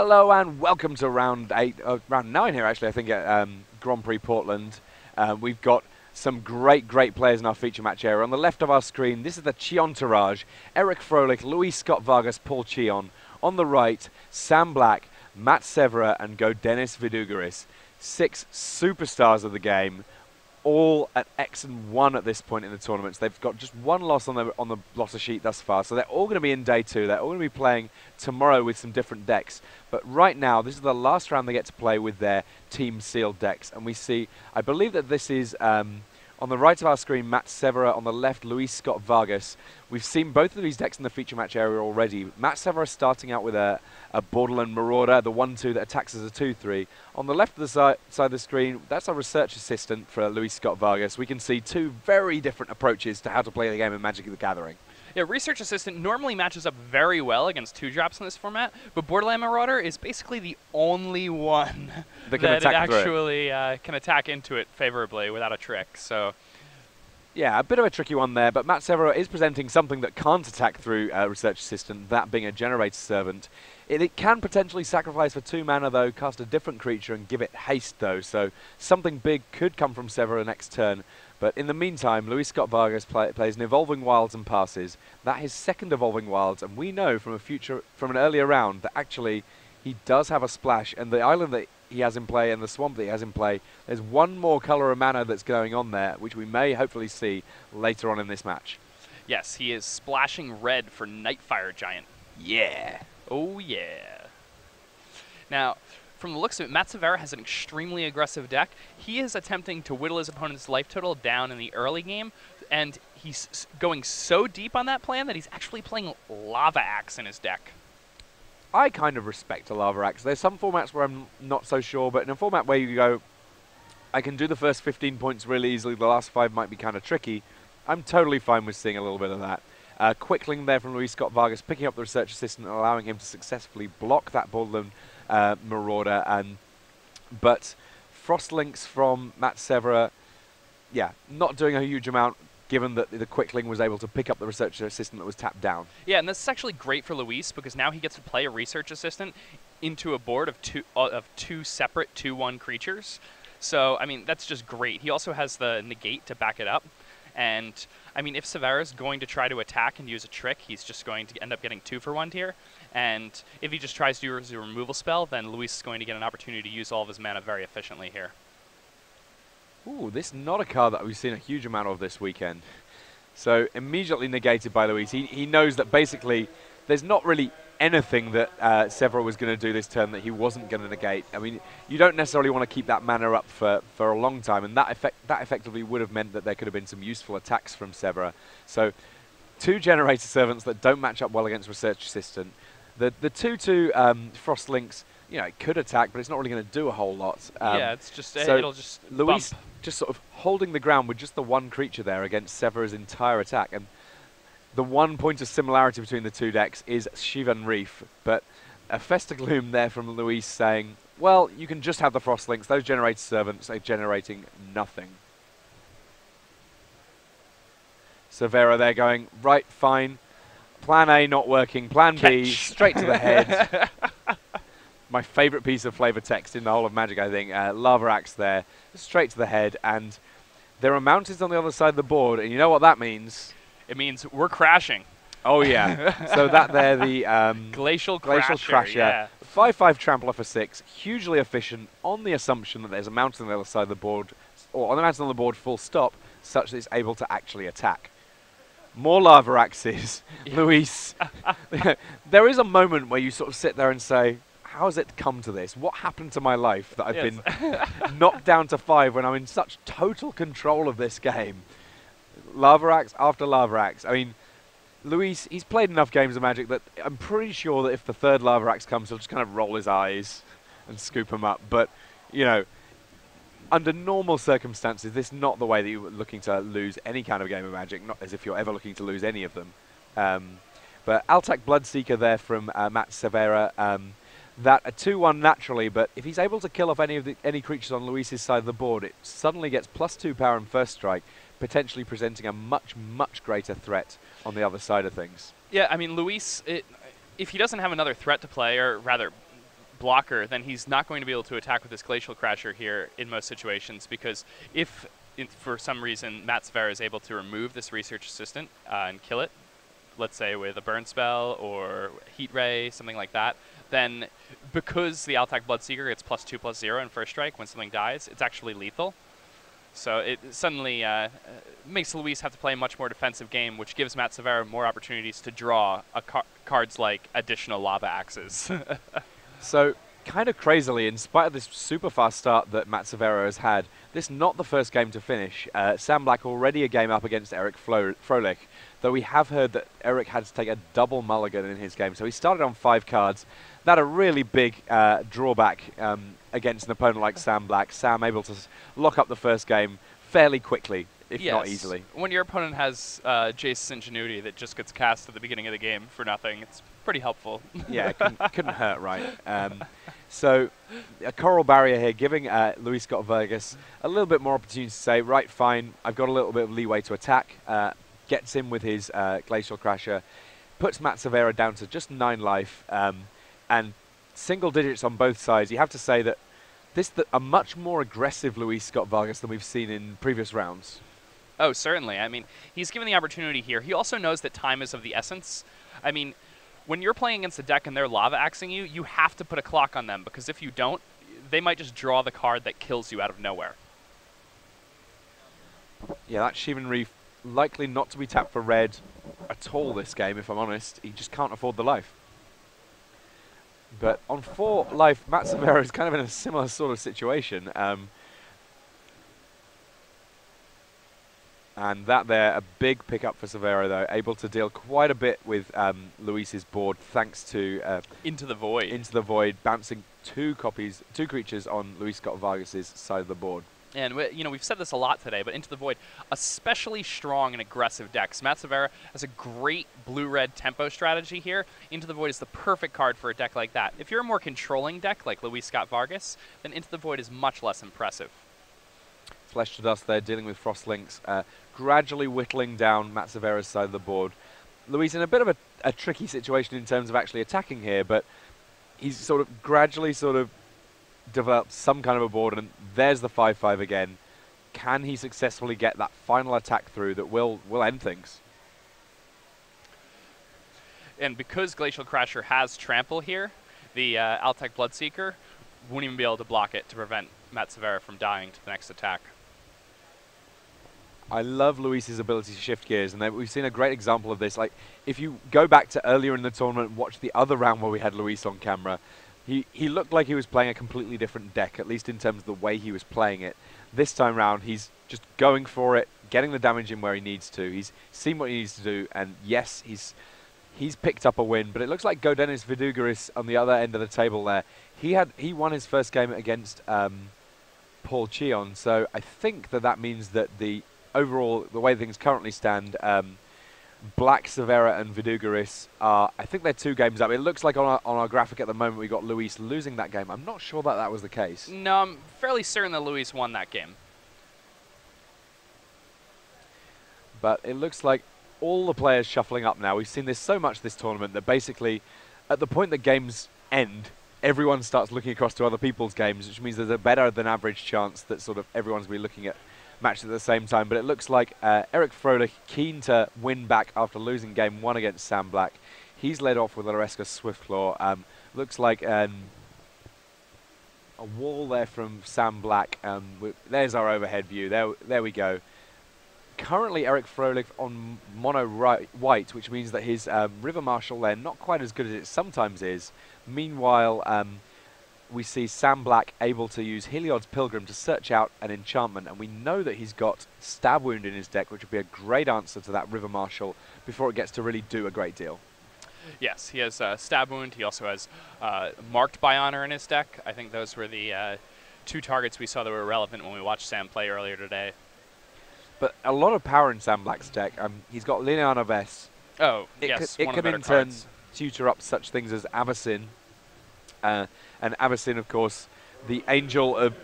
Hello and welcome to round 9 here actually, I think at Grand Prix Portland. We've got some great players in our feature match area. On the left of our screen, this is the Cheon entourage. Eric Froelich, Scott-Vargas, Paul Cheon. On the right, Sam Black, Matt Severa and Gaudenis Vidugiris. 6 superstars of the game, all at X and 1 at this point in the tournaments. They've got just 1 loss on the losser sheet thus far, so they're all going to be in day 2. They're all going to be playing tomorrow with some different decks. But right now, this is the last round they get to play with their team sealed decks. And we see, I believe that this is, on the right of our screen, Matt Severa, on the left, Scott-Vargas. We've seen both of these decks in the feature match area already. Matt Severa starting out with a Borderland Marauder, the 1-2 that attacks as a 2-3. On the left of the side of the screen, that's our research assistant for Scott-Vargas. We can see 2 very different approaches to how to play the game of Magic the Gathering. Yeah, Research Assistant normally matches up very well against 2-drops in this format, but Borderland Marauder is basically the only one that actually can attack into it favorably without a trick. So, yeah, a bit of a tricky one there, but Matt Severa is presenting something that can't attack through Research Assistant, that being a Generator Servant. It can potentially sacrifice for 2 mana, though, cast a different creature and give it haste, though, so something big could come from Severa next turn. But in the meantime, Scott-Vargas plays an Evolving Wilds and passes. That is 2nd Evolving Wilds, and we know from an earlier round that actually he does have a splash, and the island that he has in play and the swamp that he has in play, there's 1 more colour of mana that's going on there, which we may hopefully see later on in this match. Yes, he is splashing red for Nightfire Giant. Yeah. Oh, yeah. Now, from the looks of it, Matt Severa has an extremely aggressive deck. He is attempting to whittle his opponent's life total down in the early game, and he's going so deep on that plan that he's actually playing Lava Axe in his deck. I kind of respect a Lava Axe. There's some formats where I'm not so sure, but in a format where you go, I can do the first 15 points really easily, the last 5 might be kind of tricky, I'm totally fine with seeing a little bit of that. Quickling there from Scott-Vargas, picking up the Research Assistant and allowing him to successfully block that Borderland Marauder. But Frostlinks from Matt Severa, yeah, not doing a huge amount, given that the Quickling was able to pick up the Research Assistant that was tapped down. Yeah, and this is actually great for Luis, because now he gets to play a Research Assistant into a board of two separate 2/1 creatures. So, I mean, that's just great. He also has the negate to back it up. And, I mean, if Severa's going to try to attack and use a trick, he's just going to end up getting 2 for 1 here. And if he just tries to use a removal spell, then Luis is going to get an opportunity to use all of his mana very efficiently here. Ooh, this is not a card that we've seen a huge amount of this weekend. So, immediately negated by Luis. He knows that basically there's not really anything that Severa was going to do this turn that he wasn't going to negate. I mean, you don't necessarily want to keep that mana up for a long time, and that effectively would have meant that there could have been some useful attacks from Severa. So, 2 Generator Servants that don't match up well against Research Assistant. The 2/2 Frostlinks, you know, it could attack, but it's not really going to do a whole lot. Yeah, it's just so it'll just Luis bump. Just sort of holding the ground with just the 1 creature there against Severa's entire attack. And the 1 point of similarity between the 2 decks is Shivan Reef, but a Festa Gloom there from Luis saying, well, you can just have the Frostlinks. Those Generator Servants are generating nothing. Severa there going, right, fine. Plan A not working. Plan B, straight to the head. My favourite piece of flavor text in the whole of Magic, I think. Lava Axe there, straight to the head. And there are mountains on the other side of the board, and you know what that means? It means we're crashing. Oh, yeah. So that there, the Glacial Crasher, yeah. 5/5 Trampler for 6, hugely efficient on the assumption that there's a mountain on the other side of the board, or on the mountain on the board full stop, such that it's able to actually attack. More Lava Axes. Yeah. Luis, there is a moment where you sort of sit there and say, how has it come to this? What happened to my life that I've been knocked down to 5 when I'm in such total control of this game? Lava Axe after Lava Axe. I mean, Luis, he's played enough games of Magic that I'm pretty sure that if the 3rd Lava Axe comes, he'll just kind of roll his eyes and scoop him up. But, you know, under normal circumstances, this is not the way that you're looking to lose any kind of game of Magic, not as if you're ever looking to lose any of them. But Altak Bloodseeker there from Matt Severa. That a 2/1 naturally, but if he's able to kill off any creatures on Luis's side of the board, it suddenly gets +2 power and first strike, potentially presenting a much greater threat on the other side of things. Yeah, I mean, Luis, if he doesn't have another threat to play, or rather blocker, then he's not going to be able to attack with this Glacial Crasher here in most situations, because if for some reason Matt Severa is able to remove this Research Assistant and kill it, let's say with a Burn Spell or Heat Ray, something like that, then because the Altac Bloodseeker gets +2/+0 in first strike when something dies, it's actually lethal. So it suddenly makes Luis have to play a much more defensive game, which gives Matt Severa more opportunities to draw cards like additional Lava Axes. So, kind of crazily, in spite of this super fast start that Matt Severa has had, this is not the first game to finish. Sam Black already a game up against Eric Froelich, though we have heard that Eric had to take a double mulligan in his game. So he started on 5 cards. That a really big drawback against an opponent like Sam Black. Sam able to lock up the first game fairly quickly, if not easily. When your opponent has Jace's Ingenuity that just gets cast at the beginning of the game for nothing, it's pretty helpful. Yeah, it couldn't hurt, right? So a Coral Barrier here, giving Luis Scott-Vargas a little bit more opportunity to say, right, fine, I've got a little bit of leeway to attack. Gets in with his Glacial Crasher, puts Matt Severa down to just 9 life, and single digits on both sides. You have to say that this is a much more aggressive Luis Scott-Vargas than we've seen in previous rounds. Oh, certainly. I mean, he's given the opportunity here. He also knows that time is of the essence. I mean, when you're playing against a deck and they're Lava Axing you, you have to put a clock on them, because if you don't, they might just draw the card that kills you out of nowhere. Yeah, that Shivan Reef likely not to be tapped for red at all this game, if I'm honest. He just can't afford the life. But on 4 life, Matt Severa is kind of in a similar sort of situation. And that there, a big pickup for Severa, though, able to deal quite a bit with Luis's board, thanks to Into the Void. Into the Void, bouncing 2 creatures on Luis Scott-Vargas' side of the board. And we've said this a lot today, but Into the Void, especially strong and aggressive decks. Matt Severa has a great blue-red tempo strategy here. Into the Void is the perfect card for a deck like that. If you're a more controlling deck like Luis Scott-Vargas, then Into the Void is much less impressive. Flesh to Dust there, dealing with Frost Links, gradually whittling down Matt Severa's side of the board. Luis in a bit of a tricky situation in terms of actually attacking here, but he's sort of gradually developed some kind of a board, and there's the 5/5 again. Can he successfully get that final attack through that will end things? And because Glacial Crasher has Trample here, the Altac Bloodseeker won't even be able to block it to prevent Matt Severa from dying to the next attack. I love Luis's ability to shift gears, and we've seen a great example of this. Like, if you go back to earlier in the tournament and watch the other round where we had Luis on camera, he looked like he was playing a completely different deck, at least in terms of the way he was playing it. This time round, he's just going for it, getting the damage in where he needs to. He's seen what he needs to do, and yes, he's picked up a win, but it looks like Gaudenis Vidugiris on the other end of the table there. He won his first game against Paul Cheon, so I think that means that the way things currently stand, Black, Severa, and Vidugiris are, I think they're 2 games up. It looks like on our graphic at the moment we got Luis losing that game. I'm not sure that was the case. No, I'm fairly certain that Luis won that game. But it looks like all the players shuffling up now. We've seen this so much this tournament that basically, at the point that games end, everyone starts looking across to other people's games, which means there's a better than average chance that everyone's going to be looking at matches at the same time. But it looks like Eric Froelich keen to win back after losing game 1 against Sam Black. He's led off with Laresca Swiftclaw. Looks like a wall there from Sam Black. There's our overhead view. There we go. Currently Eric Froelich on mono white, which means that his River Marshal there not quite as good as it sometimes is. Meanwhile, we see Sam Black able to use Heliod's Pilgrim to search out an enchantment, and we know that he's got Stab Wound in his deck, which would be a great answer to that River Marshal before it gets to really do a great deal. Yes, he has Stab Wound. He also has Marked by Honor in his deck. I think those were the 2 targets we saw that were relevant when we watched Sam play earlier today. But a lot of power in Sam Black's deck. He's got Lineana Vess. Oh, yes, it can in turn tutor up such things as Avacyn. And Avacyn, of course, the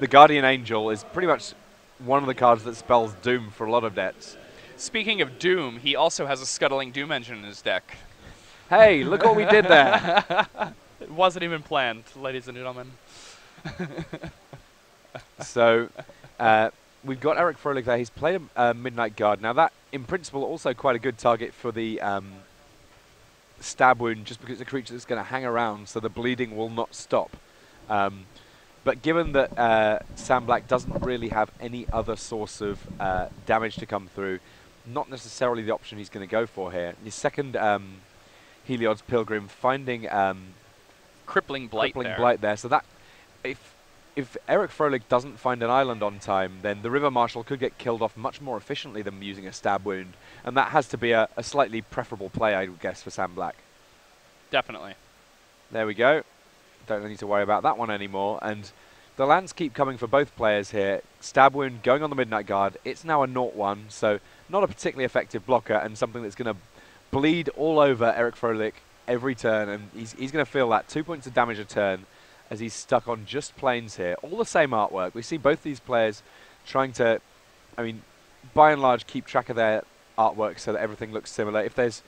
Guardian Angel is pretty much one of the cards that spells Doom for a lot of decks. Speaking of Doom, he also has a Scuttling Doom Engine in his deck. Hey, look what we did there. It wasn't even planned, ladies and gentlemen. So we've got Eric Froelich there. He's played a Midnight Guard. Now that, in principle, also quite a good target for the stab wound, just because it's a creature that's going to hang around, so the bleeding will not stop. But given that Sam Black doesn't really have any other source of damage to come through, not necessarily the option he's going to go for here. His second Heliod's Pilgrim finding Crippling Blight there. So that, if Eric Froelich doesn't find an island on time, then the River Marshal could get killed off much more efficiently than using a stab wound. And that has to be a slightly preferable play, I would guess, for Sam Black. Definitely. There we go. Don't need to worry about that one anymore. And the lands keep coming for both players here. Stab wound going on the Midnight Guard. It's now a 0-1, so not a particularly effective blocker, and something that's going to bleed all over Eric Froelich every turn. And he's going to feel that 2 points of damage a turn as he's stuck on just planes here. All the same artwork. We see both these players trying to, I mean, by and large, keep track of their artwork so that everything looks similar. If there's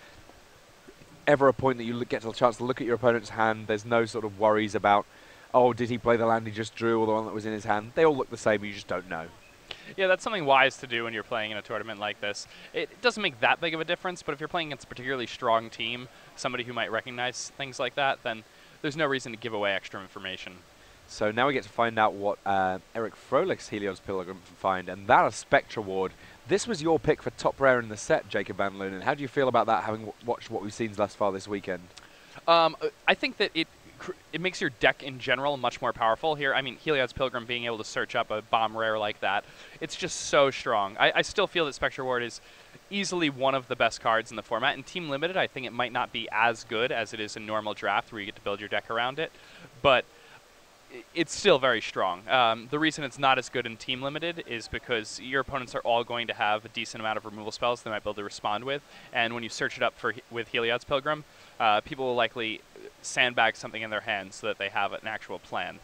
ever a point that you get a chance to look at your opponent's hand, there's no sort of worries about, oh, did he play the land he just drew or the one that was in his hand? They all look the same, you just don't know. Yeah, that's something wise to do when you're playing in a tournament like this. It doesn't make that big of a difference, but if you're playing against a particularly strong team, somebody who might recognize things like that, then there's no reason to give away extra information. So now we get to find out what Eric Froelich's Heliod's Pilgrim can find, and that is Spectra Ward. This was your pick for top rare in the set, Jacob Van Loon, and how do you feel about that, having watched what we've seen thus far this weekend? I think that it makes your deck in general much more powerful here. I mean, Heliod's Pilgrim being able to search up a bomb rare like that, it's just so strong. I still feel that Spectra Ward is easily one of the best cards in the format. In Team Limited, I think it might not be as good as it is in normal draft, where you get to build your deck around it, but it's still very strong. The reason it's not as good in Team Limited is because your opponents are all going to have a decent amount of removal spells they might be able to respond with, and when you search it up with Heliod's Pilgrim, people will likely sandbag something in their hands so that they have an actual plan.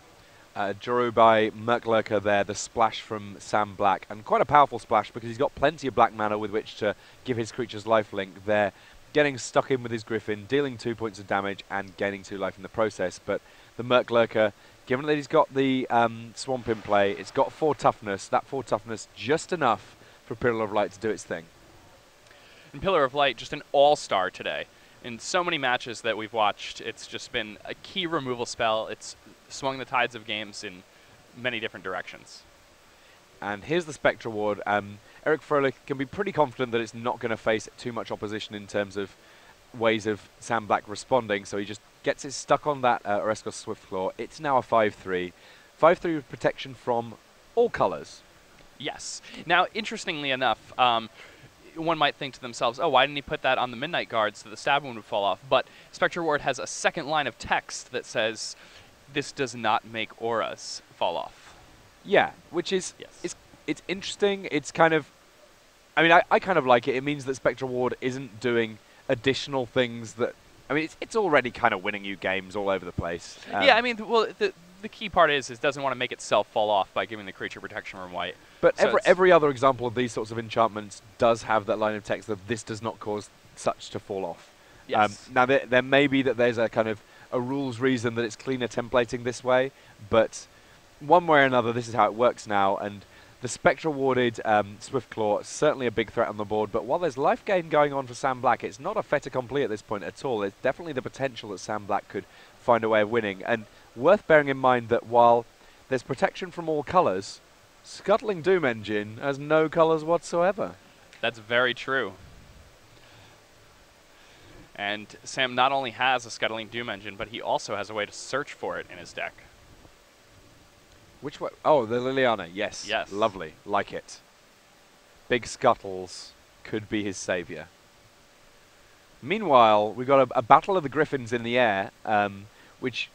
Drew by Merklurker there, the splash from Sam Black, and quite a powerful splash because he's got plenty of black mana with which to give his creatures lifelink. They're getting stuck in with his Griffin, dealing 2 points of damage and gaining 2 life in the process. But the Merklurker, given that he's got the Swamp in play, it's got 4 toughness. That 4 toughness just enough for Pillar of Light to do its thing. And Pillar of Light, just an all-star today. In so many matches that we've watched, it's just been a key removal spell. It's swung the tides of games in many different directions. And here's the Spectra Ward. Eric Froelich can be pretty confident that it's not going to face too much opposition in terms of ways of Sam Black responding, so he just gets it stuck on that Oreskos Swiftclaw. It's now a 5-3. 5-3 with protection from all colors. Yes. Now, interestingly enough, one might think to themselves, oh, why didn't he put that on the Midnight Guard so the stab wound would fall off? But Spectra Ward has a second line of text that says, this does not make auras fall off. Yeah, which is, it's interesting. It's kind of, I mean, I kind of like it. It means that Spectra Ward isn't doing additional things that, I mean, it's already kind of winning you games all over the place. Yeah, I mean, well, the key part is it doesn't want to make itself fall off by giving the creature protection from white. But so every other example of these sorts of enchantments does have that line of text that this does not cause such to fall off. Yes. Now, there may be that there's a kind of a rules reason that it's cleaner templating this way, but one way or another, this is how it works now. And the Spectra Warded Swiftclaw is certainly a big threat on the board, but while there's life gain going on for Sam Black, it's not a fait accompli at this point at all. There's definitely the potential that Sam Black could find a way of winning. And worth bearing in mind that while there's protection from all colors, Scuttling Doom Engine has no colors whatsoever. That's very true. And Sam not only has a Scuttling Doom Engine, but he also has a way to search for it in his deck. Which way? Oh, the Liliana, yes. Yes. Lovely. Like it. Big Scuttles could be his savior. Meanwhile, we've got a Battle of the Griffins in the air, which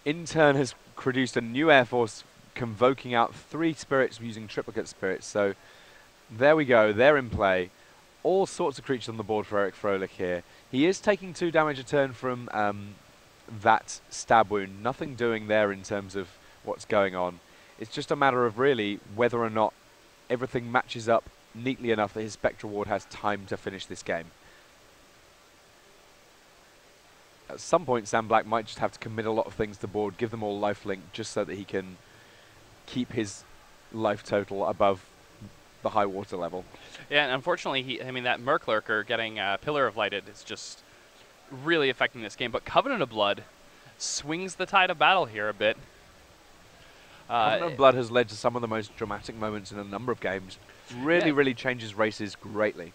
in turn has produced a new Air Force convoking out 3 spirits using triplicate spirits. So there we go. They're in play. All sorts of creatures on the board for Eric Froelich here. He is taking 2 damage a turn from that stab wound. Nothing doing there in terms of what's going on. It's just a matter of really whether or not everything matches up neatly enough that his Spectra Ward has time to finish this game. at some point Sam Black might just have to commit a lot of things to board, give them all lifelink, just so that he can keep his life total above the high water level. Yeah, and unfortunately, that Merc Lurker getting Pillar of Lighted is just really affecting this game. But Covenant of Blood swings the tide of battle here a bit. Covenant of Blood has led to some of the most dramatic moments in a number of games. Really changes races greatly.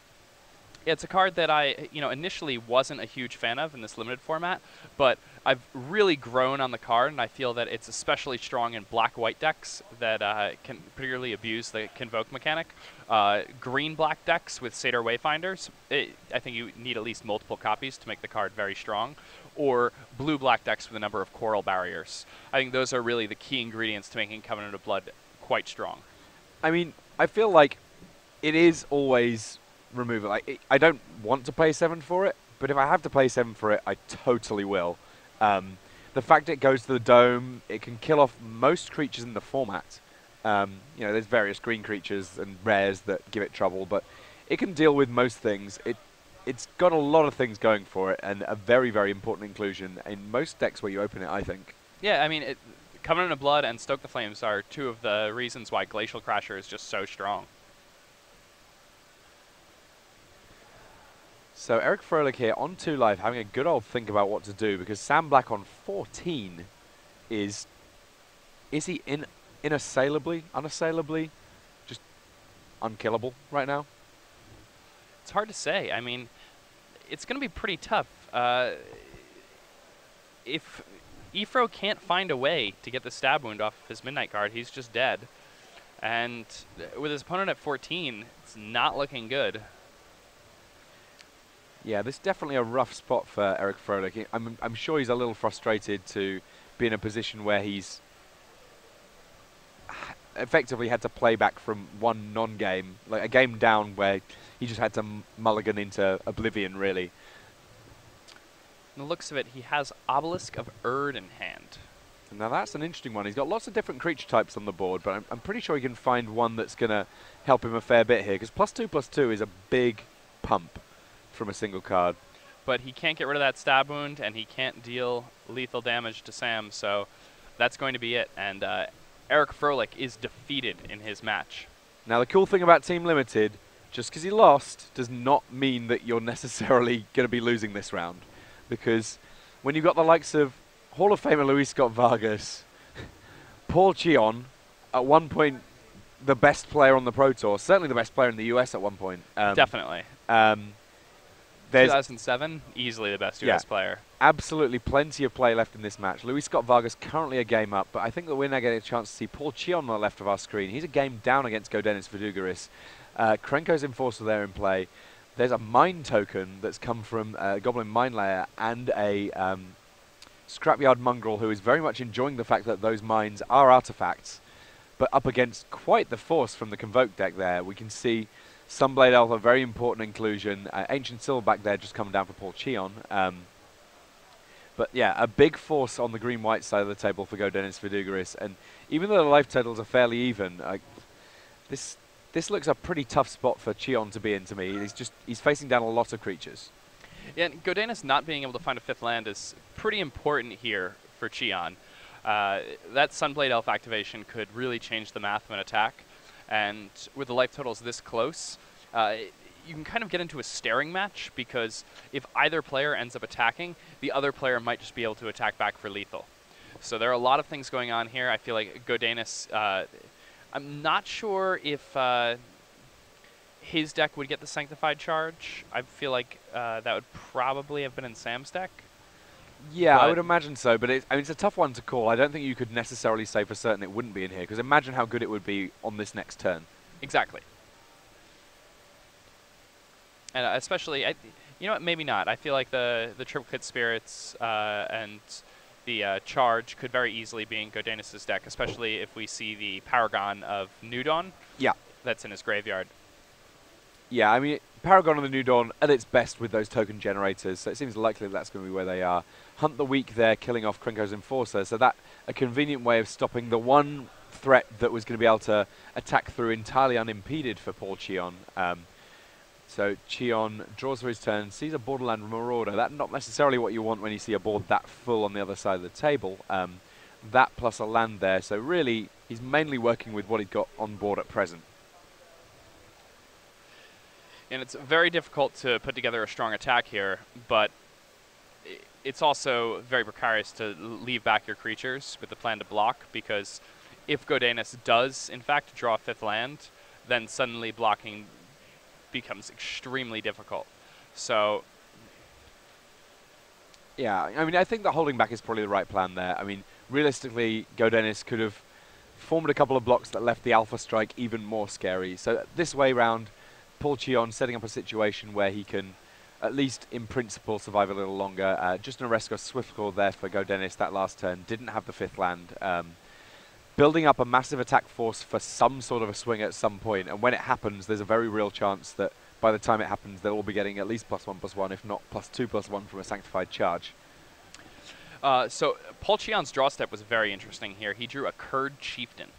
Yeah, it's a card that I, initially wasn't a huge fan of in this limited format, but I've really grown on the card, and I feel that it's especially strong in black-white decks that can particularly abuse the Convoke mechanic. Green-black decks with Satyr Wayfinders, I think you need at least multiple copies to make the card very strong, or blue-black decks with a number of Coral Barriers. I think those are really the key ingredients to making Covenant of Blood quite strong. I mean, I feel like it is always removal. I don't want to pay 7 for it, but if I have to pay 7 for it, I totally will. The fact it goes to the dome, it can kill off most creatures in the format. There's various green creatures and rares that give it trouble, but it can deal with most things. It's got a lot of things going for it, and a very important inclusion in most decks where you open it, I think. Yeah, Covenant of Blood and Stoke the Flames are two of the reasons why Glacial Crasher is just so strong. So Eric Froelich here on 2 Live having a good old think about what to do, because Sam Black on 14 is he unassailably just unkillable right now? It's hard to say. It's going to be pretty tough. If Ifro can't find a way to get the stab wound off his Midnight card, he's just dead. And with his opponent at 14, it's not looking good. Yeah, this is definitely a rough spot for Eric Froelich. I'm sure he's a little frustrated to be in a position where he's effectively had to play back from one non-game, like a game down where he just had to mulligan into oblivion, really. From the looks of it, he has Obelisk of Erd in hand. Now that's an interesting one. He's got lots of different creature types on the board, but I'm pretty sure he can find one that's going to help him a fair bit here, because +2/+2 is a big pump from a single card. But he can't get rid of that stab wound, and he can't deal lethal damage to Sam, so that's going to be it. And Eric Froelich is defeated in his match. Now the cool thing about Team Limited, just because he lost does not mean that you're necessarily going to be losing this round. Because when you've got the likes of Hall of Famer Luis Scott-Vargas, Paul Cheon, at one point the best player on the Pro Tour, certainly the best player in the US at one point. Definitely. 2007, easily the best US player. Absolutely plenty of play left in this match. Luis Scott-Vargas currently a game up, but I think that we're now getting a chance to see Paul Cheon on the left of our screen. He's a game down against Gaudenis Vidugiris. Krenko's Enforcer there in play. There's a mine token that's come from Goblin Mine Layer and a Scrapyard Mongrel who is very much enjoying the fact that those mines are artifacts, but up against quite the force from the Convoke deck there. We can see Sunblade Elf, a very important inclusion. Ancient Silverback there just coming down for Paul Cheon. But yeah, a big force on the green-white side of the table for Gaudenis Vidugiris. And even though the life totals are fairly even, this looks a pretty tough spot for Cheon to be in to me. He's facing down a lot of creatures. Yeah, and Gaudenis not being able to find a 5th land is pretty important here for Cheon. That Sunblade Elf activation could really change the math of an attack. And with the life totals this close, you can kind of get into a staring match, because if either player ends up attacking, the other player might just be able to attack back for lethal. So there are a lot of things going on here. I feel like Gaudenis, I'm not sure if his deck would get the Sanctified Charge. I feel like that would probably have been in Sam's deck. Yeah, I would imagine so, but it's a tough one to call. I don't think you could necessarily say for certain it wouldn't be in here, because imagine how good it would be on this next turn. Exactly. And especially, you know what, maybe not. I feel like the Triplicate Spirits and the Charge could very easily be in Gaudenis' deck, especially if we see the Paragon of New Dawn. Yeah. That's in his graveyard. Yeah, I mean, Paragon of the New Dawn at its best with those token generators, so it seems likely that's going to be where they are. Hunt the Weak there, killing off Krenko's Enforcer, so that a convenient way of stopping the one threat that was going to be able to attack through entirely unimpeded for Paul Cheon. So Cheon draws for his turn, sees a Borderland Marauder. That's not necessarily what you want when you see a board that full on the other side of the table. That plus a land there, so really he's mainly working with what he's got on board at present. And it's very difficult to put together a strong attack here, but it's also very precarious to leave back your creatures with the plan to block, because if Gaudenis does, in fact, draw a 5th land, then suddenly blocking becomes extremely difficult. So yeah, I mean, I think that holding back is probably the right plan there. I mean, realistically, Gaudenis could have formed a couple of blocks that left the Alpha Strike even more scary. So this way round, Paul Cheon setting up a situation where he can, at least in principle, survive a little longer. Just an Oresco Swiftclaw there for Gaudenis that last turn. Didn't have the 5th land. Building up a massive attack force for some sort of a swing at some point, and when it happens, there's a very real chance that by the time it happens, they'll all be getting at least +1/+1, if not +2/+1 from a Sanctified Charge. So Paul Cheon's draw step was very interesting here. He drew a Curd Chieftain.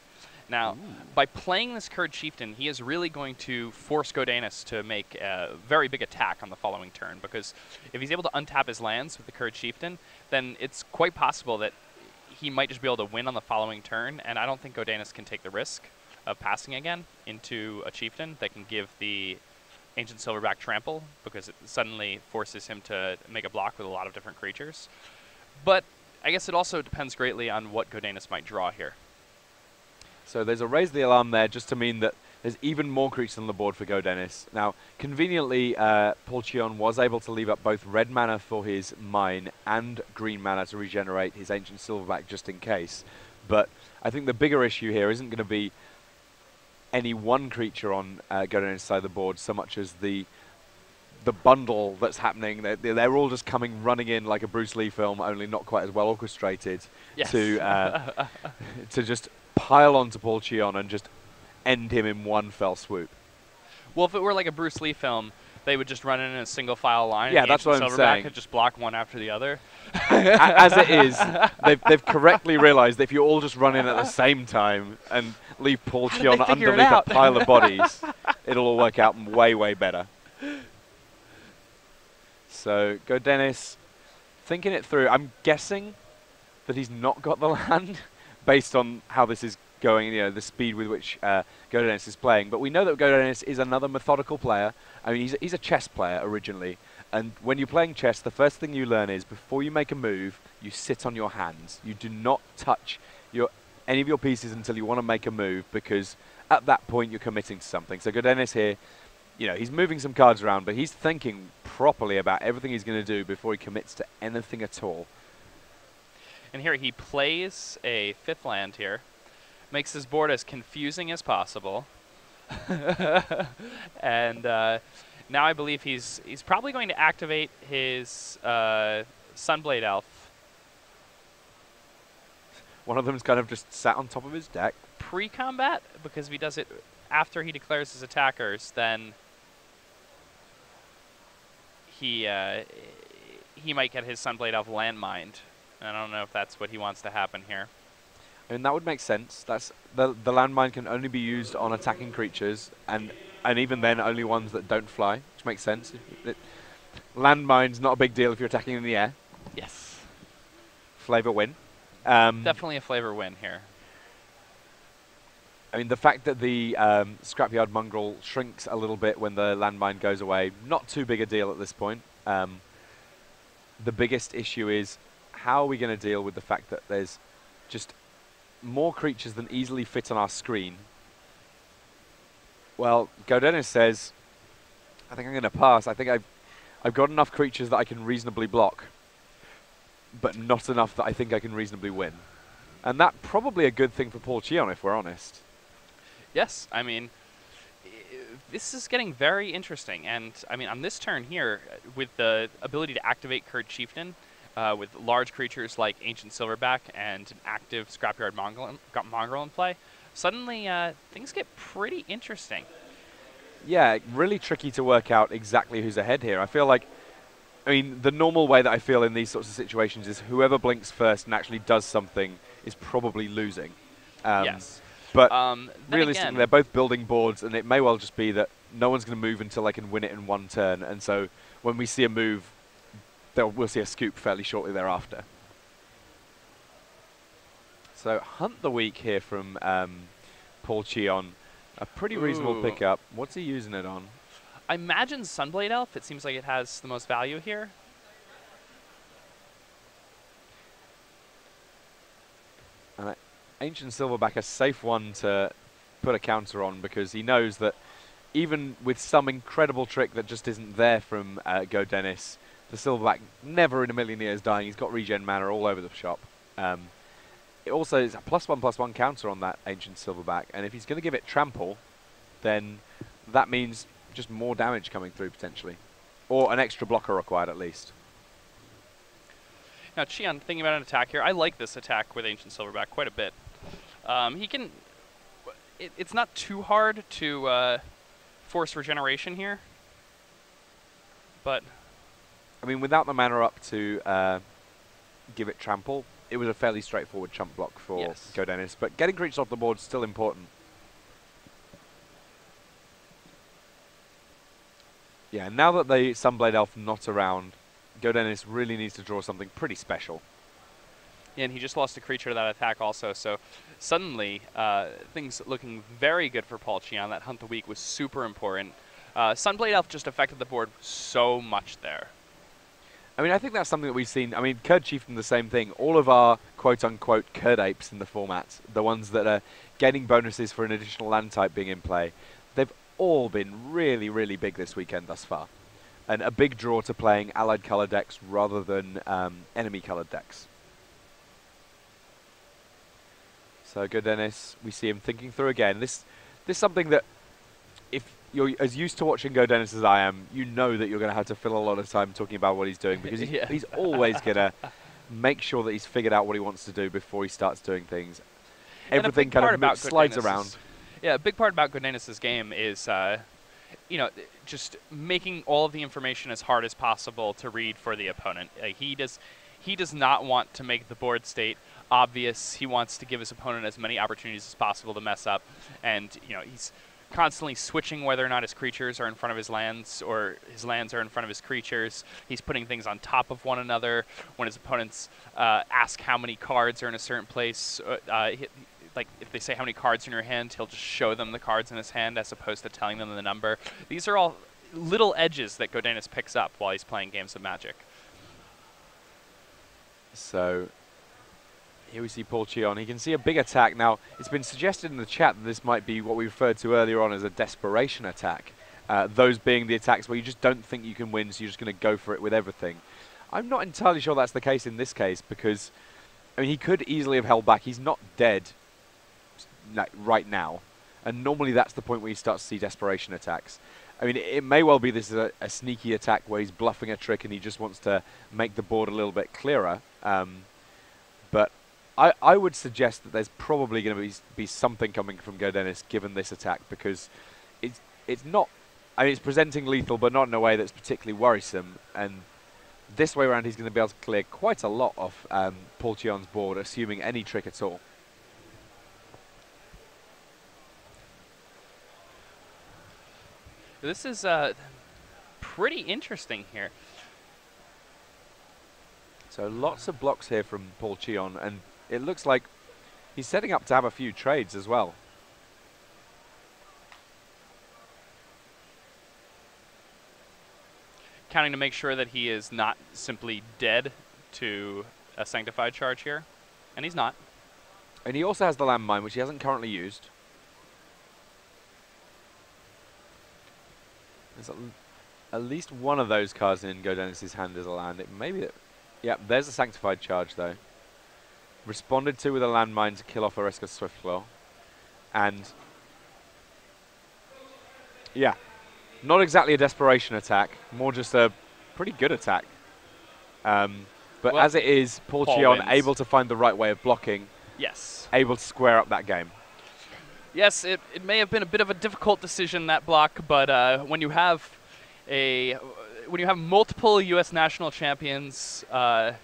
Now, by playing this Curd Chieftain, he is really going to force Gaudenis to make a very big attack on the following turn, because if he's able to untap his lands with the Curd Chieftain, then it's quite possible that he might just be able to win on the following turn, and I don't think Gaudenis can take the risk of passing again into a Chieftain that can give the Ancient Silverback trample, because it suddenly forces him to make a block with a lot of different creatures. But I guess it also depends greatly on what Gaudenis might draw here. So there's a raise the alarm there just to mean that there's even more creatures on the board for Gaudenis. Now, conveniently, Paul Cheon was able to leave up both red mana for his mine and green mana to regenerate his Ancient Silverback just in case. But I think the bigger issue here isn't going to be any one creature on Gaudenis' side of the board so much as the bundle that's happening. They're all just coming running in like a Bruce Lee film, only not quite as well orchestrated, yes. to just pile onto Paul Cheon and just end him in one fell swoop. Well, if it were like a Bruce Lee film, they would just run in a single file line. Yeah, and that's what I'm saying. Could just block one after the other. As it is, they've correctly realized that if you all just run in at the same time and leave Paul Cheon underneath a pile of bodies, it'll all work out way, way better. So Gaudenis, thinking it through, I'm guessing that he's not got the land based on how this is going, you know, the speed with which Gaudenis is playing. But we know that Gaudenis is another methodical player. I mean, he's a chess player originally. And when you're playing chess, the first thing you learn is before you make a move, you sit on your hands. You do not touch any of your pieces until you want to make a move, because at that point you're committing to something. So Gaudenis here, you know, he's moving some cards around, but he's thinking properly about everything he's going to do before he commits to anything at all. And here he plays a 5th land here, makes his board as confusing as possible. And now I believe he's probably going to activate his Sunblade Elf. One of them's kind of just sat on top of his deck. Pre-combat, because if he does it after he declares his attackers, then he might get his Sunblade Elf landmined. I don't know if that's what he wants to happen here. I mean, that would make sense. That's the landmine can only be used on attacking creatures, and even then only ones that don't fly, which makes sense. Landmine's not a big deal if you're attacking in the air. Yes. Flavor win. Definitely a flavor win here. I mean, the fact that the Scrapyard Mongrel shrinks a little bit when the landmine goes away, not too big a deal at this point. The biggest issue is, how are we going to deal with the fact that there's just more creatures than easily fit on our screen? Well, Gaudenis says, I think I'm going to pass. I think I've got enough creatures that I can reasonably block, but not enough that I think I can reasonably win. And that's probably a good thing for Paul Cheon, if we're honest. Yes, I mean, this is getting very interesting. And, I mean, on this turn here, with the ability to activate Curd Chieftain, with large creatures like Ancient Silverback and an active Scrapyard Mongrel in play, suddenly things get pretty interesting. Yeah, really tricky to work out exactly who's ahead here. I feel like, I mean, the normal way that I feel in these sorts of situations is whoever blinks first and actually does something is probably losing. Yes. But Then realistically, again, they're both building boards, and it may well just be that no one's going to move until they can win it in one turn. And so when we see a move, we'll see a scoop fairly shortly thereafter. So Hunt the Week here from Paul Cheon. A pretty reasonable pickup. What's he using it on? I imagine Sunblade Elf. It seems like it has the most value here. Ancient Silverback, a safe one to put a counter on, because he knows that even with some incredible trick that just isn't there from Gaudenis, the Silverback never in a million years dying. He's got regen mana all over the shop. It also is a +1/+1 counter on that Ancient Silverback, and if he's going to give it Trample, then that means just more damage coming through potentially, or an extra blocker required at least. Now, Cheon, thinking about an attack here, I like this attack with Ancient Silverback quite a bit. He can... It's not too hard to force regeneration here, but... I mean, without the mana up to give it Trample, it was a fairly straightforward chump block for Gaudenis, but getting creatures off the board is still important. Yeah, now that the Sunblade Elf not around, Gaudenis really needs to draw something pretty special. Yeah, and he just lost a creature to that attack also, so suddenly things looking very good for Paul Cheon. That Hunt the Week was super important. Sunblade Elf just affected the board so much there. I mean, I think that's something that we've seen. I mean, Kurd Chieftain, the same thing. All of our quote-unquote Kurd apes in the format, the ones that are getting bonuses for an additional land type being in play, they've all been really, really big this weekend thus far. And a big draw to playing allied color decks rather than enemy colored decks. So Gaudenis, we see him thinking through again. This is something that, if you're as used to watching Gaudenis as I am, you know that you're going to have to fill a lot of time talking about what he's doing, because he's always going to make sure that he's figured out what he wants to do before he starts doing things. Everything kind of slides around. Yeah, a big part about Gaudenis' game is, you know, just making all of the information as hard as possible to read for the opponent. He does not want to make the board state obvious. He wants to give his opponent as many opportunities as possible to mess up, and you know, he's constantly switching whether or not his creatures are in front of his lands or his lands are in front of his creatures. He's putting things on top of one another. When his opponents ask how many cards are in a certain place, like if they say how many cards are in your hand, he'll just show them the cards in his hand as opposed to telling them the number. These are all little edges that Gaudenis picks up while he's playing games of Magic. So here we see Paul Cheon. He can see a big attack. Now, it's been suggested in the chat that this might be what we referred to earlier on as a desperation attack. Those being the attacks where you just don't think you can win, so you're just going to go for it with everything. I'm not entirely sure that's the case in this case, because I mean, he could easily have held back. He's not dead right now, and normally that's the point where you start to see desperation attacks. I mean, it may well be this is a sneaky attack where he's bluffing a trick and he just wants to make the board a little bit clearer. But I would suggest that there's probably going to be something coming from Gaudenis given this attack, because it's not... I mean, it's presenting lethal, but not in a way that's particularly worrisome. And this way around, he's going to be able to clear quite a lot off Paul Cheon's board, assuming any trick at all. This is pretty interesting here. So lots of blocks here from Paul Cheon, and it looks like he's setting up to have a few trades as well. Counting to make sure that he is not simply dead to a Sanctified Charge here. And he's not. And he also has the landmine, which he hasn't currently used. There's at least one of those cards in Gaudenis' hand as a land. It may be that... Yeah, there's a Sanctified Charge, though. Responded to with a landmine to kill off Oreska Swiftclaw. And... yeah. Not exactly a desperation attack. More just a pretty good attack. But well, as it is, Paul Cheon able to find the right way of blocking. Yes. Able to square up that game. Yes, it may have been a bit of a difficult decision, that block, but when you have multiple U.S. national champions, a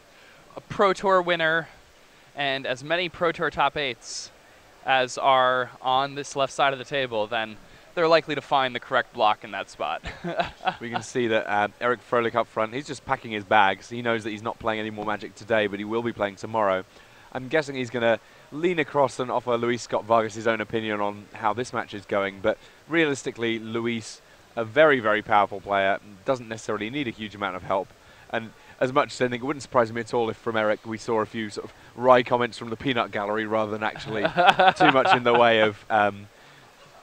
Pro Tour winner, and as many Pro Tour top 8s as are on this left side of the table, then they're likely to find the correct block in that spot. We can see that Eric Froelich up front, he's just packing his bags. He knows that he's not playing any more Magic today, but he will be playing tomorrow. I'm guessing he's going to lean across and offer Luis Scott-Vargas his own opinion on how this match is going. But realistically, Luis, a very, very powerful player, doesn't necessarily need a huge amount of help. And as much as I think it wouldn't surprise me at all if from Eric we saw a few sort of wry comments from the peanut gallery rather than actually too much in the way of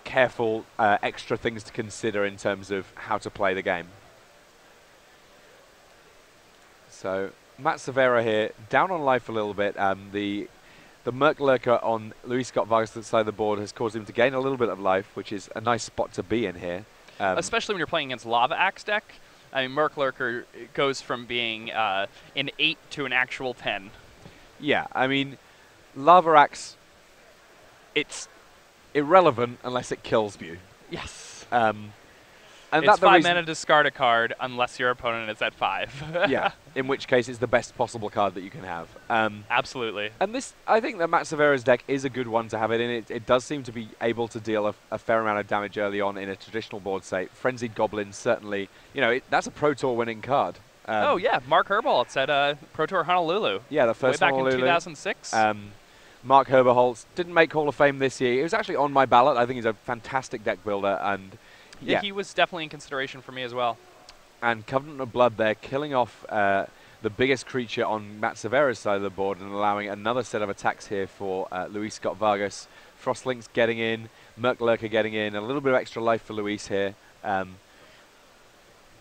careful extra things to consider in terms of how to play the game. So Matt Severa here, down on life a little bit. The Merc Lurker on Luis Scott-Vargas' side of the board has caused him to gain a little bit of life, which is a nice spot to be in here. Especially when you're playing against Lava Axe deck. I mean, Merc Lurker goes from being an 8 to an actual 10. Yeah, I mean, Lava Axe, it's irrelevant unless it kills you. Yes. And it's 5 mana, discard a card unless your opponent is at 5. Yeah, in which case it's the best possible card that you can have. Absolutely. And this, I think that Matt Severa's deck is a good one to have it in. It does seem to be able to deal a fair amount of damage early on in a traditional board state. Frenzied Goblin, certainly, you know, that's a Pro Tour winning card. Oh, yeah, Mark Herboltz at Pro Tour Honolulu. Yeah, the first way back Honolulu. in 2006. Mark Herboltz didn't make Hall of Fame this year. He was actually on my ballot. I think he's a fantastic deck builder, and yeah, he was definitely in consideration for me as well. And Covenant of Blood there, killing off the biggest creature on Matt Severa's side of the board and allowing another set of attacks here for Luis Scott-Vargas. Frostlink's getting in, Merc Lurker getting in, a little bit of extra life for Luis here.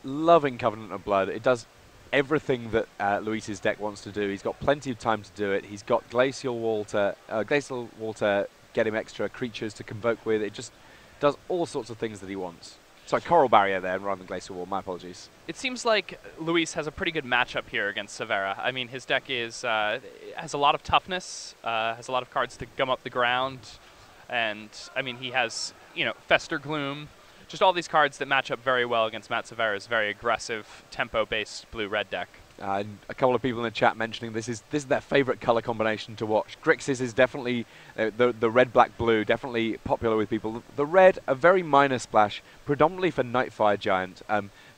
Loving Covenant of Blood. It does everything that Luis's deck wants to do. He's got plenty of time to do it. He's got Glacial Wall to get him extra creatures to convoke with. It just does all sorts of things that he wants. Sorry, Coral Barrier there rather than Glacial Wall. My apologies. It seems like Luis has a pretty good matchup here against Severa. I mean, his deck is has a lot of toughness, has a lot of cards to gum up the ground, and I mean, he has, you know, Fester Gloom, just all these cards that match up very well against Matt Severa's very aggressive tempo-based blue-red deck. A couple of people in the chat mentioning this is their favorite color combination to watch. Grixis is definitely the red, black, blue, definitely popular with people. The red, a very minor splash, predominantly for Nightfire Giant.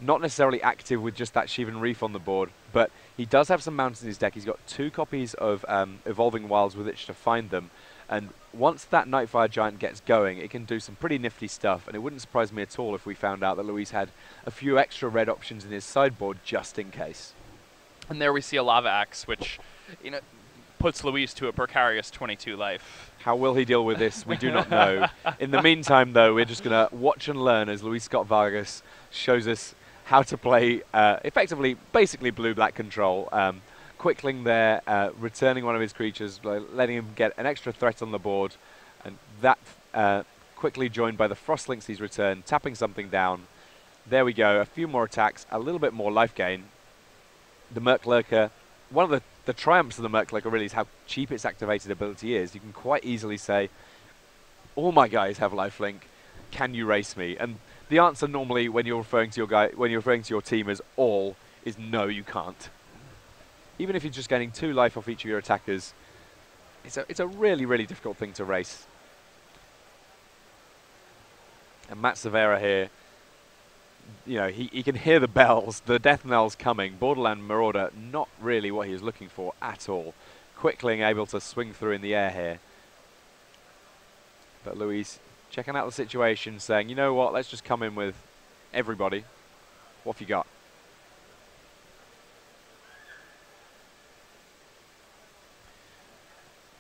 Not necessarily active with just that Shivan Reef on the board, but he does have some mounts in his deck. He's got 2 copies of Evolving Wilds with which to find them. And once that Nightfire Giant gets going, it can do some pretty nifty stuff. And it wouldn't surprise me at all if we found out that Luis had a few extra red options in his sideboard just in case. And there we see a Lava Axe, which, you know, puts Luis to a precarious 22 life. How will he deal with this? We do not know. In the meantime, though, we're just going to watch and learn as Luis Scott-Vargas shows us how to play effectively, basically blue-black control. Quickling there, returning one of his creatures, letting him get an extra threat on the board. And that quickly joined by the Frostlinks he's returned, tapping something down. There we go, a few more attacks, a little bit more life gain. The Merc Lurker, one of the triumphs of the Merc Lurker really is how cheap its activated ability is. You can quite easily say, all my guys have lifelink, can you race me? And the answer normally when you're referring to your team as all is no, you can't. Even if you're just gaining 2 life off each of your attackers, it's a really, really difficult thing to race. And Matt Severa here, you know, he can hear the bells, the death knells coming. Borderland Marauder, not really what he was looking for at all. Quickling able to swing through in the air here. But Luis checking out the situation, saying, you know what, let's just come in with everybody. What have you got?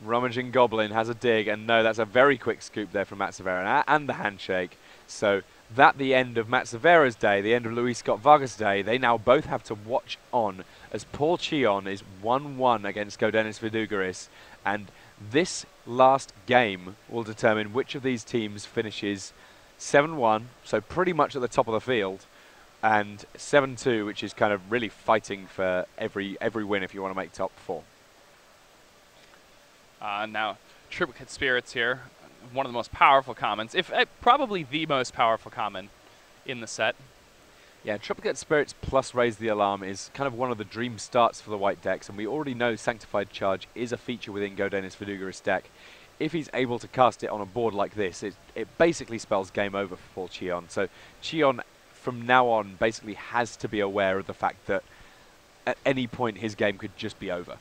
Rummaging Goblin has a dig, and no, that's a very quick scoop there from Matt Severa, and the handshake. So that the end of Matt Severa's day, the end of Luis Scott-Vargas' day. They now both have to watch on as Paul Cheon is 1-1 against Gaudenis Vidugiris, and this last game will determine which of these teams finishes 7-1, so pretty much at the top of the field, and 7-2, which is kind of really fighting for every win if you want to make top 4. Now, Triplicate Spirits here, one of the most powerful commons, if probably the most powerful common in the set. Yeah, Triplicate Spirits plus Raise the Alarm is kind of one of the dream starts for the white decks, and we already know Sanctified Charge is a feature within Gaudenis Vidugiris deck. if he's able to cast it on a board like this, it basically spells game over for Paul Cheon. So Cheon, from now on, basically has to be aware of the fact that at any point his game could just be over.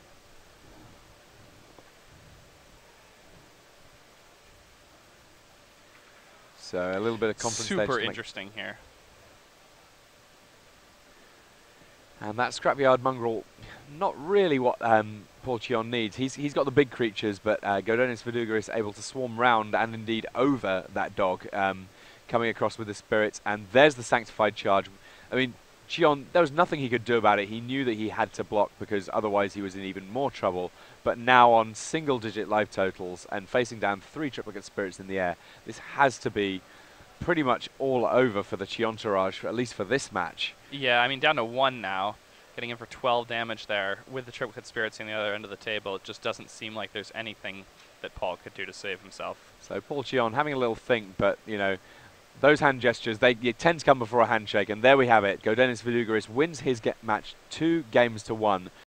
So a little bit of confidence there. Super interesting here. And that Scrapyard Mongrel, not really what Paul Cheon needs. He's got the big creatures, but Gaudenis Vidugiris able to swarm round and indeed over that dog, coming across with the spirits. And there's the Sanctified Charge. I mean, Cheon, there was nothing he could do about it. He knew that he had to block because otherwise he was in even more trouble. But now on single-digit life totals and facing down 3 triplicate spirits in the air, this has to be pretty much all over for the Cheontourage, at least for this match. Yeah, I mean, down to 1 now. Getting in for 12 damage there with the triplicate spirits on the other end of the table. It just doesn't seem like there's anything that Paul could do to save himself. So Paul Cheon having a little think, but, you know, those hand gestures, they tend to come before a handshake, and there we have it. Gaudenis Vidugiris wins his match 2 games to 1